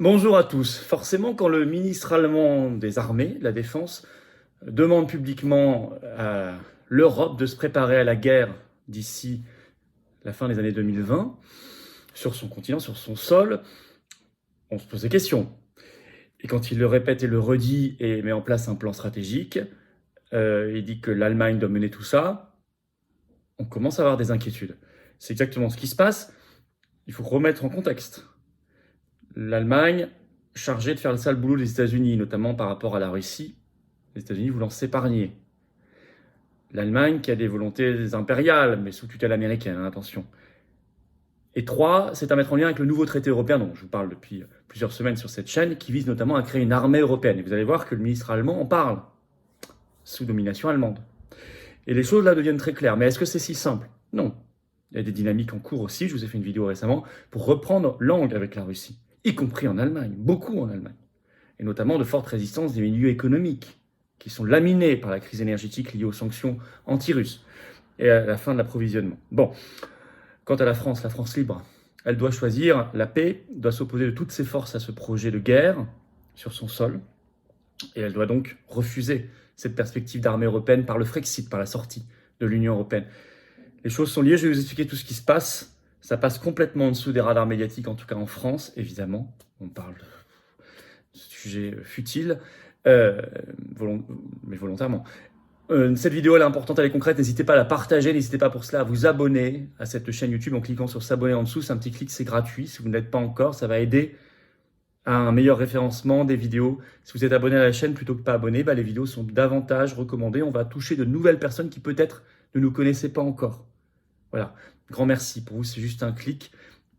Bonjour à tous. Forcément, quand le ministre allemand des armées, de la défense, demande publiquement à l'Europe de se préparer à la guerre d'ici la fin des années 2020, sur son continent, sur son sol, on se pose des questions. Et quand il le répète et le redit et met en place un plan stratégique, il dit que l'Allemagne doit mener tout ça, on commence à avoir des inquiétudes. C'est exactement ce qui se passe. Il faut remettre en contexte. L'Allemagne, chargée de faire le sale boulot des États-Unis, notamment par rapport à la Russie, les États-Unis voulant s'épargner. L'Allemagne qui a des volontés impériales, mais sous tutelle américaine, hein, attention. Et 3, c'est à mettre en lien avec le nouveau traité européen dont je vous parle depuis plusieurs semaines sur cette chaîne, qui vise notamment à créer une armée européenne. Et vous allez voir que le ministre allemand en parle, sous domination allemande. Et les choses là deviennent très claires. Mais est-ce que c'est si simple? Non. Il y a des dynamiques en cours aussi, je vous ai fait une vidéo récemment, pour reprendre langue avec la Russie, y compris en Allemagne, beaucoup en Allemagne. Et notamment de fortes résistances des milieux économiques, qui sont laminés par la crise énergétique liée aux sanctions anti-russes et à la fin de l'approvisionnement. Bon, quant à la France libre, elle doit choisir la paix, doit s'opposer de toutes ses forces à ce projet de guerre sur son sol, et elle doit donc refuser cette perspective d'armée européenne par le Frexit, par la sortie de l'Union européenne. Les choses sont liées, je vais vous expliquer tout ce qui se passe. Ça passe complètement en dessous des radars médiatiques, en tout cas en France, évidemment. On parle de sujets futiles, mais volontairement. Cette vidéo elle est importante, elle est concrète, n'hésitez pas à la partager, n'hésitez pas pour cela à vous abonner à cette chaîne YouTube en cliquant sur s'abonner en dessous, c'est un petit clic, c'est gratuit, si vous ne l'êtes pas encore, ça va aider à un meilleur référencement des vidéos. Si vous êtes abonné à la chaîne plutôt que pas abonné, les vidéos sont davantage recommandées, on va toucher de nouvelles personnes qui peut-être ne nous connaissaient pas encore. Voilà, grand merci, pour vous c'est juste un clic.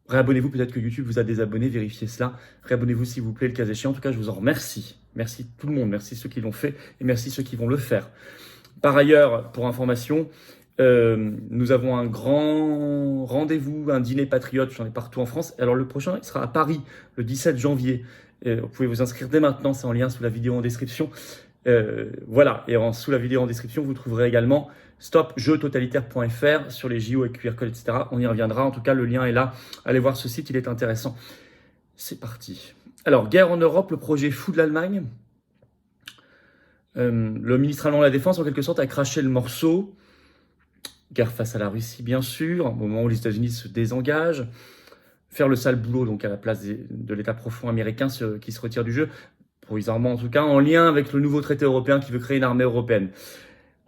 Réabonnez-vous, peut-être que YouTube vous a désabonné, vérifiez cela. Réabonnez-vous s'il vous plaît, le cas échéant. En tout cas, je vous en remercie. Merci tout le monde, merci ceux qui l'ont fait et merci ceux qui vont le faire. Par ailleurs, pour information, nous avons un grand rendez-vous, un dîner patriote, j'en ai partout en France. Alors le prochain, il sera à Paris, le 17 janvier. Vous pouvez vous inscrire dès maintenant, c'est en lien sous la vidéo en description. Voilà, et sous la vidéo en description, vous trouverez également stopjeutotalitaire.fr sur les JO avec QR code, etc. On y reviendra, en tout cas le lien est là. Allez voir ce site, il est intéressant. C'est parti. Alors, guerre en Europe, le projet fou de l'Allemagne. Le ministre allemand de la Défense, en quelque sorte, a craché le morceau. Guerre face à la Russie, bien sûr, au moment où les États-Unis se désengagent. Faire le sale boulot, donc à la place de l'État profond américain qui se retire du jeu, provisoirement en tout cas, en lien avec le nouveau traité européen qui veut créer une armée européenne.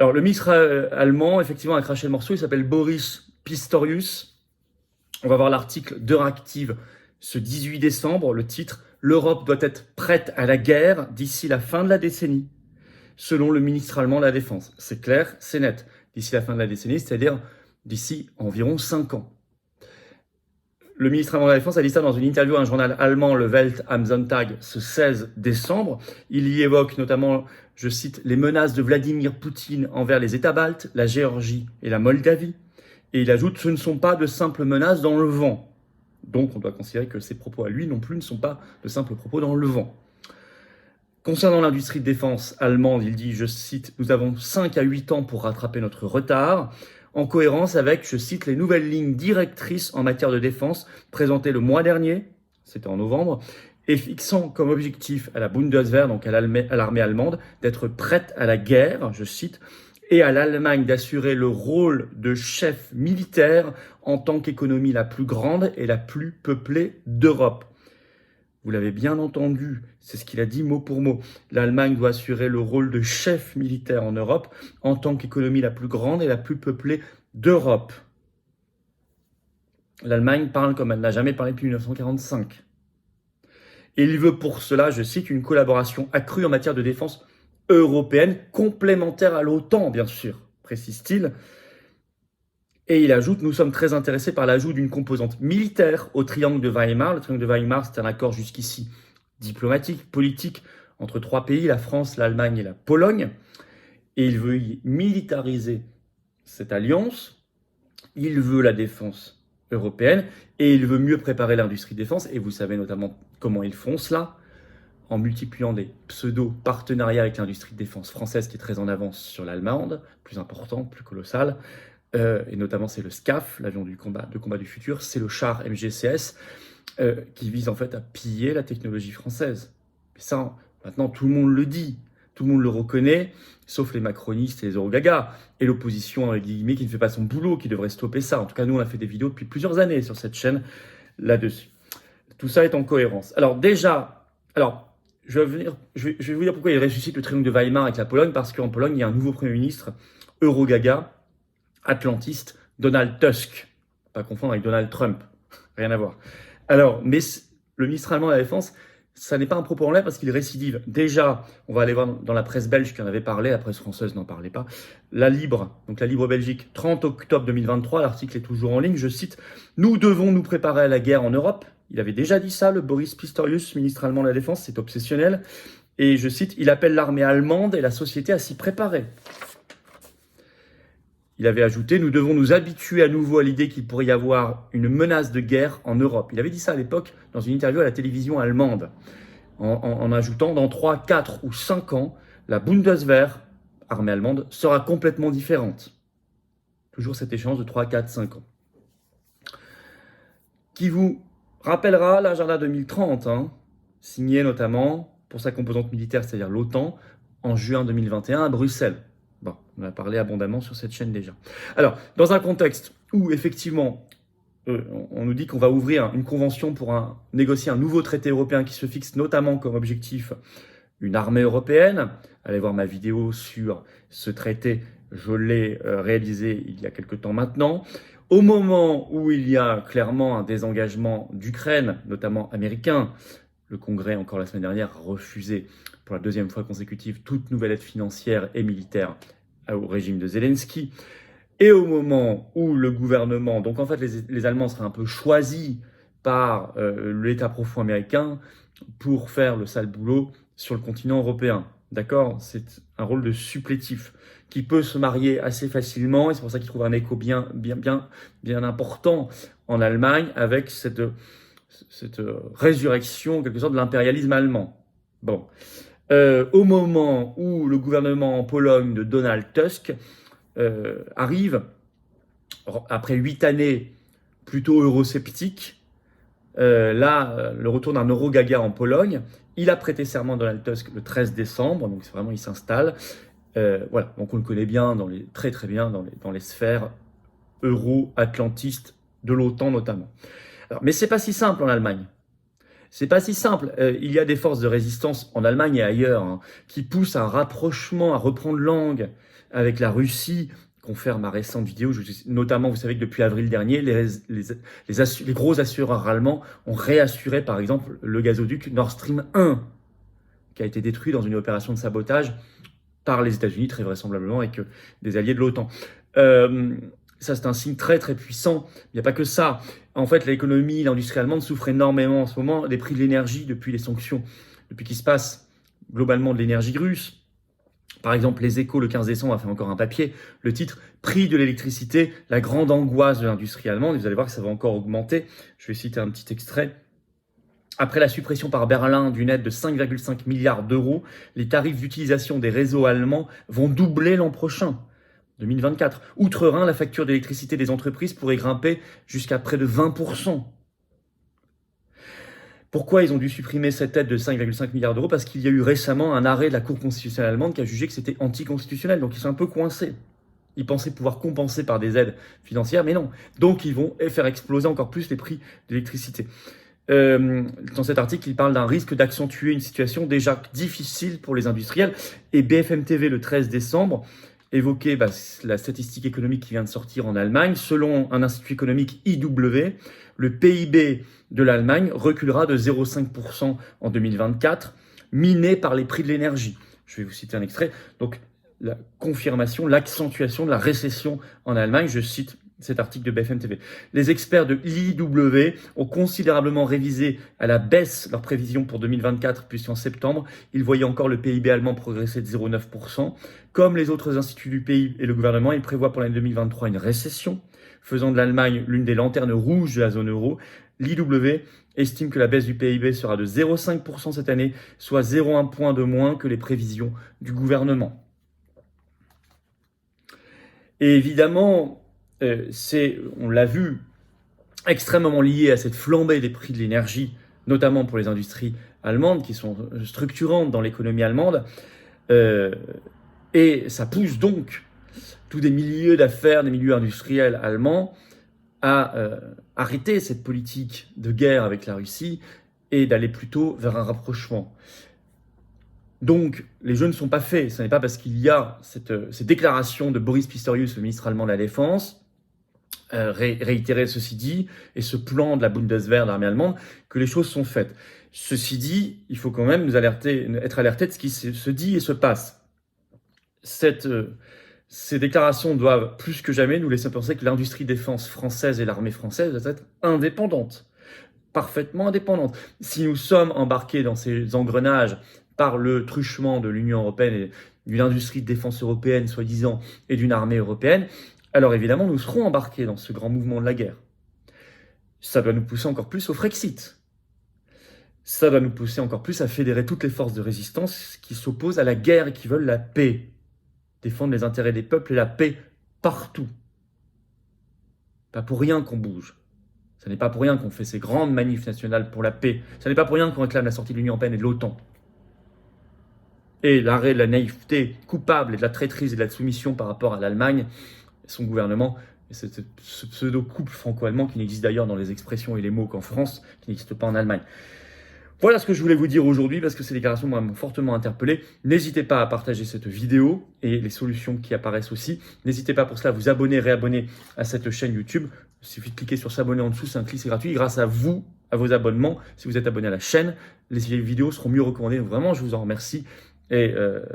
Alors, le ministre allemand, effectivement, a craché le morceau. Il s'appelle Boris Pistorius. On va voir l'article d'Euractiv ce 18 décembre. Le titre « L'Europe doit être prête à la guerre d'ici la fin de la décennie », selon le ministre allemand de la Défense. C'est clair, c'est net. D'ici la fin de la décennie, c'est-à-dire d'ici environ 5 ans. Le ministre allemand de la Défense a dit ça dans une interview à un journal allemand, le Welt am Sonntag, ce 16 décembre. Il y évoque notamment, je cite, les menaces de Vladimir Poutine envers les États baltes, la Géorgie et la Moldavie. Et il ajoute, ce ne sont pas de simples menaces dans le vent. Donc on doit considérer que ses propos à lui non plus ne sont pas de simples propos dans le vent. Concernant l'industrie de défense allemande, il dit, je cite, « Nous avons 5 à 8 ans pour rattraper notre retard », en cohérence avec, je cite, les nouvelles lignes directrices en matière de défense présentées le mois dernier, c'était en novembre, et fixant comme objectif à la Bundeswehr, donc à l'armée allemande, d'être prête à la guerre, je cite, et à l'Allemagne d'assurer le rôle de chef militaire en tant qu'économie la plus grande et la plus peuplée d'Europe. Vous l'avez bien entendu, c'est ce qu'il a dit mot pour mot. L'Allemagne doit assurer le rôle de chef militaire en Europe en tant qu'économie la plus grande et la plus peuplée d'Europe. L'Allemagne parle comme elle n'a jamais parlé depuis 1945. Et il veut pour cela, je cite, une collaboration accrue en matière de défense européenne, complémentaire à l'OTAN, bien sûr, précise-t-il. Et il ajoute, nous sommes très intéressés par l'ajout d'une composante militaire au triangle de Weimar. Le triangle de Weimar, c'est un accord jusqu'ici diplomatique, politique, entre 3 pays, la France, l'Allemagne et la Pologne. Et il veut y militariser cette alliance. Il veut la défense européenne et il veut mieux préparer l'industrie de défense. Et vous savez notamment comment ils font cela, en multipliant des pseudo-partenariats avec l'industrie de défense française qui est très en avance sur l'allemande, plus importante, plus colossale. Et notamment c'est le SCAF, l'avion de combat du futur, c'est le char MGCS. qui vise en fait à piller la technologie française. Et ça, maintenant, tout le monde le dit, tout le monde le reconnaît, sauf les macronistes et les eurogagas, et l'opposition, avec guillemets, qui ne fait pas son boulot, qui devrait stopper ça. En tout cas, nous, on a fait des vidéos depuis plusieurs années sur cette chaîne là-dessus. Tout ça est en cohérence. Alors déjà, je vais vous dire pourquoi il ressuscite le triomphe de Weimar avec la Pologne, parce qu'en Pologne, il y a un nouveau Premier ministre, eurogaga, atlantiste, Donald Tusk. Pas confondre avec Donald Trump, rien à voir. Alors, mais le ministre allemand de la Défense, ça n'est pas un propos en l'air parce qu'il récidive. Déjà, on va aller voir dans la presse belge qui en avait parlé, la presse française n'en parlait pas. La Libre, donc la Libre Belgique, 30 octobre 2023, l'article est toujours en ligne, je cite « Nous devons nous préparer à la guerre en Europe ». Il avait déjà dit ça, le Boris Pistorius, ministre allemand de la Défense, c'est obsessionnel. Et je cite « Il appelle l'armée allemande et la société à s'y préparer ». Il avait ajouté « Nous devons nous habituer à nouveau à l'idée qu'il pourrait y avoir une menace de guerre en Europe ». Il avait dit ça à l'époque dans une interview à la télévision allemande, en ajoutant « Dans 3, 4 ou 5 ans, la Bundeswehr, armée allemande, sera complètement différente ». Toujours cette échéance de 3, 4, 5 ans. Qui vous rappellera l'agenda 2030, signé notamment pour sa composante militaire, c'est-à-dire l'OTAN, en juin 2021 à Bruxelles. Bon, on a parlé abondamment sur cette chaîne déjà. Alors, dans un contexte où, effectivement, on nous dit qu'on va ouvrir une convention pour négocier un nouveau traité européen qui se fixe notamment comme objectif une armée européenne. Allez voir ma vidéo sur ce traité, je l'ai réalisé il y a quelque temps maintenant. Au moment où il y a clairement un désengagement d'Ukraine, notamment américain, le Congrès, encore la semaine dernière, a refusé pour la deuxième fois consécutive toute nouvelle aide financière et militaire au régime de Zelensky. Et au moment où le gouvernement, donc en fait les Allemands seraient un peu choisis par l'État profond américain pour faire le sale boulot sur le continent européen. D'accord ? C'est un rôle de supplétif qui peut se marier assez facilement et c'est pour ça qu'il trouve un écho bien important en Allemagne avec cette résurrection en quelque sorte de l'impérialisme allemand. Bon. Au moment où le gouvernement en Pologne de Donald Tusk arrive, après 8 années plutôt eurosceptiques, le retour d'un eurogaga en Pologne, il a prêté serment à Donald Tusk le 13 décembre, donc c'est vraiment il s'installe. Voilà, donc on le connaît bien, très bien dans les sphères euro-atlantistes de l'OTAN notamment. Alors, mais c'est pas si simple en Allemagne. C'est pas si simple. Il y a des forces de résistance en Allemagne et ailleurs qui poussent à un rapprochement, à reprendre langue avec la Russie. Confère ma récente vidéo, notamment, vous savez que depuis avril dernier, les gros assureurs allemands ont réassuré, par exemple, le gazoduc Nord Stream 1, qui a été détruit dans une opération de sabotage par les États-Unis, très vraisemblablement, avec des alliés de l'OTAN. Ça, c'est un signe très puissant. Il n'y a pas que ça. En fait, l'économie, l'industrie allemande souffre énormément en ce moment des prix de l'énergie depuis les sanctions, depuis qu'il se passe globalement de l'énergie russe. Par exemple, Les Échos, le 15 décembre, a fait encore un papier. Le titre « Prix de l'électricité, la grande angoisse de l'industrie allemande ». Et vous allez voir que ça va encore augmenter. Je vais citer un petit extrait. Après la suppression par Berlin d'une aide de 5,5 milliards d'euros, les tarifs d'utilisation des réseaux allemands vont doubler l'an prochain. 2024. Outre-Rhin, la facture d'électricité des entreprises pourrait grimper jusqu'à près de 20%. Pourquoi ils ont dû supprimer cette aide de 5,5 milliards d'euros ? Parce qu'il y a eu récemment un arrêt de la Cour constitutionnelle allemande qui a jugé que c'était anticonstitutionnel. Donc ils sont un peu coincés. Ils pensaient pouvoir compenser par des aides financières, mais non. Donc ils vont faire exploser encore plus les prix de l'électricité. Dans cet article, il parle d'un risque d'accentuer une situation déjà difficile pour les industriels. Et BFM TV, le 13 décembre, évoquait la statistique économique qui vient de sortir en Allemagne. Selon un institut économique IW, le PIB de l'Allemagne reculera de 0,5% en 2024, miné par les prix de l'énergie. Je vais vous citer un extrait. Donc, la confirmation, l'accentuation de la récession en Allemagne, je cite cet article de BFM TV. Les experts de l'IW ont considérablement révisé à la baisse leurs prévisions pour 2024, puisqu'en septembre, ils voyaient encore le PIB allemand progresser de 0,9%. Comme les autres instituts du pays et le gouvernement, ils prévoient pour l'année 2023 une récession, faisant de l'Allemagne l'une des lanternes rouges de la zone euro. L'IW estime que la baisse du PIB sera de 0,5% cette année, soit 0,1 point de moins que les prévisions du gouvernement. Et évidemment, on l'a vu extrêmement lié à cette flambée des prix de l'énergie, notamment pour les industries allemandes qui sont structurantes dans l'économie allemande. Et ça pousse donc tous des milieux d'affaires, des milieux industriels allemands à arrêter cette politique de guerre avec la Russie et d'aller plutôt vers un rapprochement. Donc, les jeux ne sont pas faits. Ce n'est pas parce qu'il y a ces déclarations de Boris Pistorius, le ministre allemand de la Défense, réitéré ceci dit, et ce plan de la Bundeswehr, de l'armée allemande, que les choses sont faites. Ceci dit, il faut quand même nous être alertés de ce qui se dit et se passe. Ces déclarations doivent plus que jamais nous laisser penser que l'industrie défense française et l'armée française doivent être indépendantes, parfaitement indépendantes. Si nous sommes embarqués dans ces engrenages par le truchement de l'Union européenne et d'une industrie de défense européenne, soi-disant, et d'une armée européenne, alors évidemment, nous serons embarqués dans ce grand mouvement de la guerre. Ça doit nous pousser encore plus au Frexit. Ça doit nous pousser encore plus à fédérer toutes les forces de résistance qui s'opposent à la guerre et qui veulent la paix. Défendre les intérêts des peuples et la paix partout. Pas pour rien qu'on bouge. Ce n'est pas pour rien qu'on fait ces grandes manifs nationales pour la paix. Ce n'est pas pour rien qu'on réclame la sortie de l'Union européenne et de l'OTAN. Et l'arrêt de la naïveté coupable et de la traîtrise et de la soumission par rapport à l'Allemagne, son gouvernement, et ce pseudo-couple franco-allemand qui n'existe d'ailleurs dans les expressions et les mots qu'en France, qui n'existe pas en Allemagne. Voilà ce que je voulais vous dire aujourd'hui parce que ces déclarations m'ont fortement interpellé. N'hésitez pas à partager cette vidéo et les solutions qui apparaissent aussi. N'hésitez pas pour cela à vous abonner, réabonner à cette chaîne YouTube. Il suffit de cliquer sur s'abonner en dessous, c'est un clic, c'est gratuit. Grâce à vous, à vos abonnements, si vous êtes abonné à la chaîne, les vidéos seront mieux recommandées. Donc vraiment, je vous en remercie. Et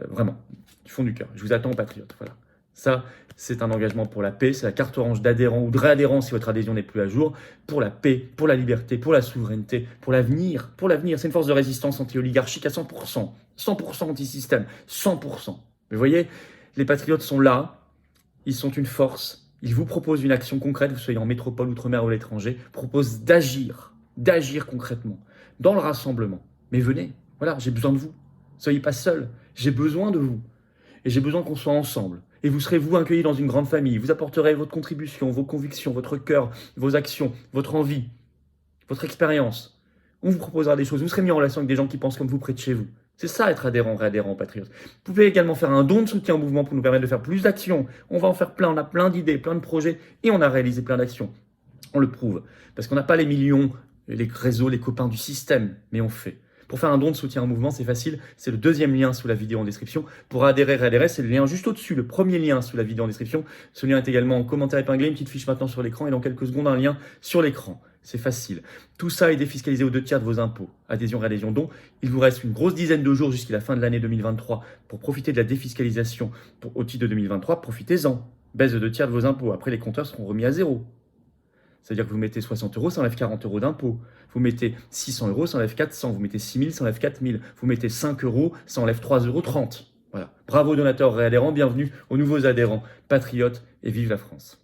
vraiment, du fond du cœur, je vous attends, patriotes. Voilà. Ça, c'est un engagement pour la paix, c'est la carte orange d'adhérent ou de réadhérent si votre adhésion n'est plus à jour, pour la paix, pour la liberté, pour la souveraineté, pour l'avenir. Pour l'avenir, c'est une force de résistance anti-oligarchique à 100%, 100% anti-système, 100%. Mais vous voyez, les patriotes sont là, ils sont une force, ils vous proposent une action concrète, vous soyez en métropole, outre-mer ou à l'étranger, proposent d'agir concrètement, dans le rassemblement. Mais venez, voilà, j'ai besoin de vous. Soyez pas seuls, j'ai besoin de vous. Et j'ai besoin qu'on soit ensemble. Et vous serez, vous, accueillis dans une grande famille. Vous apporterez votre contribution, vos convictions, votre cœur, vos actions, votre envie, votre expérience. On vous proposera des choses. Vous serez mis en relation avec des gens qui pensent comme vous près de chez vous. C'est ça être adhérent, réadhérent, patriote. Vous pouvez également faire un don de soutien au mouvement pour nous permettre de faire plus d'actions. On va en faire plein, on a plein d'idées, plein de projets et on a réalisé plein d'actions. On le prouve. Parce qu'on n'a pas les millions, les réseaux, les copains du système, mais on fait. Pour faire un don de soutien au mouvement, c'est facile, c'est le deuxième lien sous la vidéo en description. Pour adhérer, réadhérer, c'est le lien juste au-dessus, le premier lien sous la vidéo en description. Ce lien est également en commentaire épinglé, une petite fiche maintenant sur l'écran et dans quelques secondes un lien sur l'écran. C'est facile. Tout ça est défiscalisé aux 2/3 de vos impôts. Adhésion, réadhésion, don. Il vous reste une grosse dizaine de jours jusqu'à la fin de l'année 2023 pour profiter de la défiscalisation au titre de 2023. Profitez-en. Baisse de 2/3 de vos impôts. Après, les compteurs seront remis à zéro. C'est-à-dire que vous mettez 60 €, ça enlève 40 € d'impôt. Vous mettez 600 €, ça enlève 400. Vous mettez 6 000, ça enlève 4 000. Vous mettez 5 €, ça enlève 3,30 €. Voilà. Bravo donateurs réadhérents, bienvenue aux nouveaux adhérents, patriotes et vive la France.